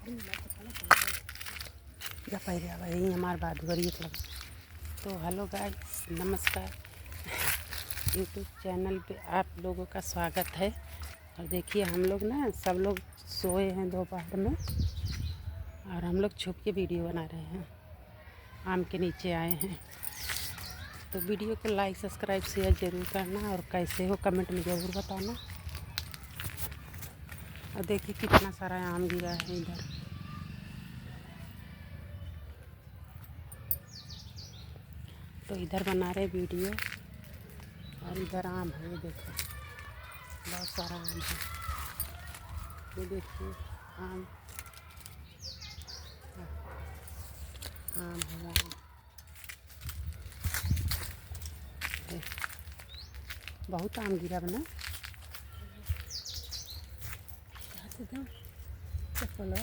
या पहले अब यही हमारे बात करिए तो हेलो गाइस, नमस्कार। यूट्यूब चैनल पे आप लोगों का स्वागत है। और देखिए हम लोग ना सब लोग सोए हैं दोपहर में और हम लोग छुप के वीडियो बना रहे हैं। आम के नीचे आए हैं तो वीडियो को लाइक सब्सक्राइब शेयर ज़रूर करना और कैसे हो कमेंट में ज़रूर बताना। और देखिए कितना सारा आम गिरा है इधर। तो इधर बना रहे वीडियो और इधर आम है, ये देखो बहुत सारा आम है। ये देखिए आम आम है आम। बहुत आम गिरा बना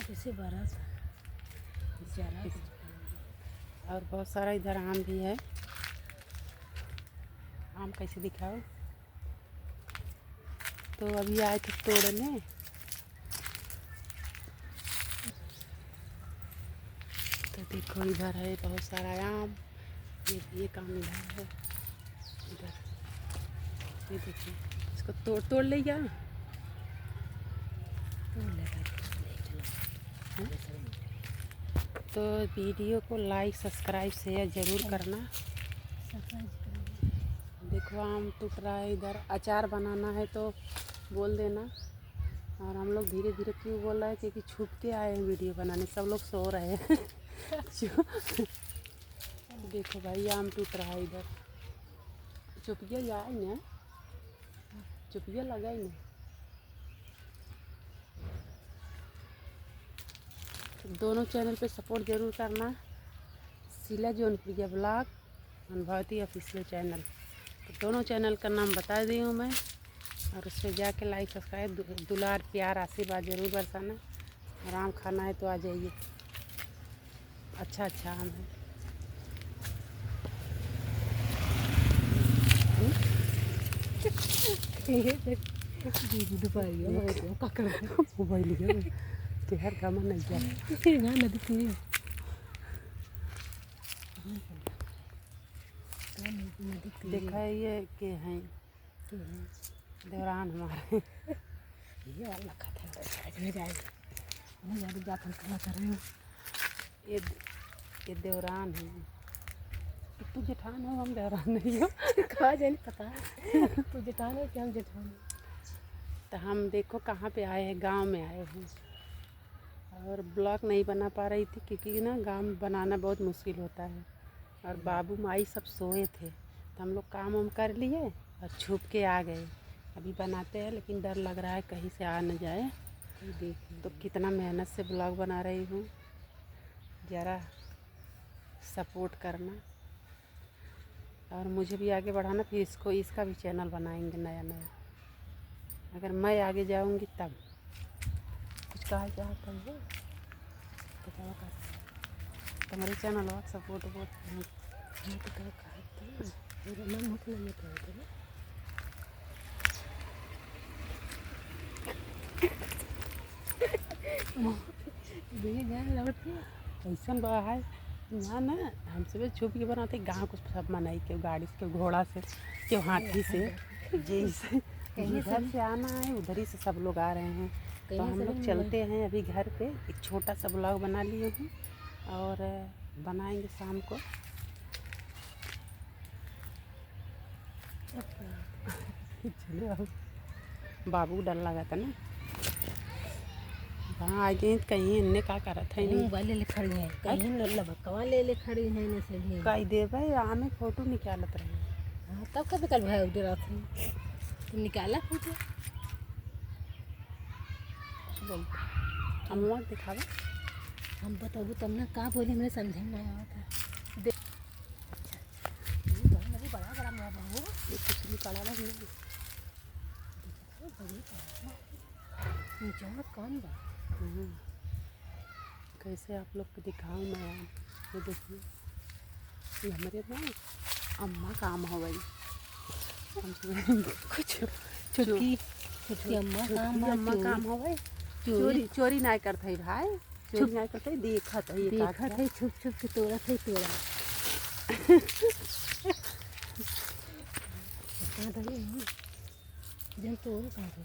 जैसे बड़ा और बहुत सारा इधर आम भी है। आम कैसे दिखाओ। तो अभी आए थे तोड़ने तो देखो इधर है बहुत सारा आम। ये काम इधर है, इधर ये देखिए इसको तोड़ तोड़ ले क्या तो वीडियो को लाइक सब्सक्राइब शेयर ज़रूर करना। देखो आम टूट रहा है इधर। अचार बनाना है तो बोल देना। और हम लोग धीरे धीरे क्यों बोल रहे हैं क्योंकि छुप के आए हैं वीडियो बनाने, सब लोग सो रहे हैं। देखो भाई आम टूट रहा है इधर। चुपिया जाए ना, चुपिया लगा ही ना। तो दोनों चैनल पे सपोर्ट ज़रूर करना। Sheela Jaunpriya blog, Anubhavati official channel. तो दोनों चैनल का नाम बता दी हूँ मैं। और उस पर जाके लाइक सब्सक्राइब दुलार प्यार आशीर्वाद ज़रूर बरसाना। और आम खाना है तो आ जाइए, अच्छा अच्छा आम है। मोबाइल हर काम नहीं जाए देखा ये के हैं दौरान हमारे। ये वाला ये देवरान है। तू जेठान हो, हम देवरान नहीं हो। कहा जाए पता है तो जेठान है कि हम जेठान। तो हम देखो कहाँ पे आए हैं, गांव में आए हैं। और ब्लॉग नहीं बना पा रही थी क्योंकि ना गांव में बनाना बहुत मुश्किल होता है। और बाबू माई सब सोए थे तो हम लोग काम वाम कर लिए और छुप के आ गए। अभी बनाते हैं लेकिन डर लग रहा है कहीं से आ न जाए। तो कितना मेहनत से ब्लॉग बना रही हूँ, ज़रा सपोर्ट करना और मुझे भी आगे बढ़ाना। फिर इसका भी चैनल बनाएंगे नया नया। अगर मैं आगे जाऊंगी तब कुछ कहा चाहता हूँ तुम्हारे चैनल हो सपोर्ट ऐसा बा है यहाँ ना। हम सब छुप के बनाते गाँव को सब मनाई के गाड़ी से, घोड़ा से, क्यों हाथी से, जैसे जिधर से आना है उधर ही से सब लोग आ रहे हैं। तो हम लोग चलते हैं अभी घर पे। एक छोटा सा ब्लॉग बना लिए हूँ और बनाएंगे शाम को। बाबू डर लगा था ना वहाँ आ गए कहीं इन्ने का करा था मोबाइल ले खड़ी है कहीं लबकवा ले खड़ी है न से भी कई दे भाई आमे फोटो निकालत रहे। हां तब कब कल भाई उधर आथे तुम निकाला फोटो बोल हम वहाँ दिखावा। हम बताबू तब ना का बोले मैंने समझ में नहीं आया था। मेरी बड़ा बड़ा माँ बहू ये कुछ भी कड़ा लग नहीं जहाँ कौन बा कैसे आप लोग को दिखाऊँ मैं। ये देखिए ये हमारे ना अम्मा काम हो गई। हम कुछ छुटकी अम्मा अम्मा काम हो गई। चोरी चोरी नहीं करते भाई। चोरी नहीं करते, देखा था ये देखा काट था छुप छुप के तोड़ा था तोड़ा कहाँ था ये? जल तो कहाँ था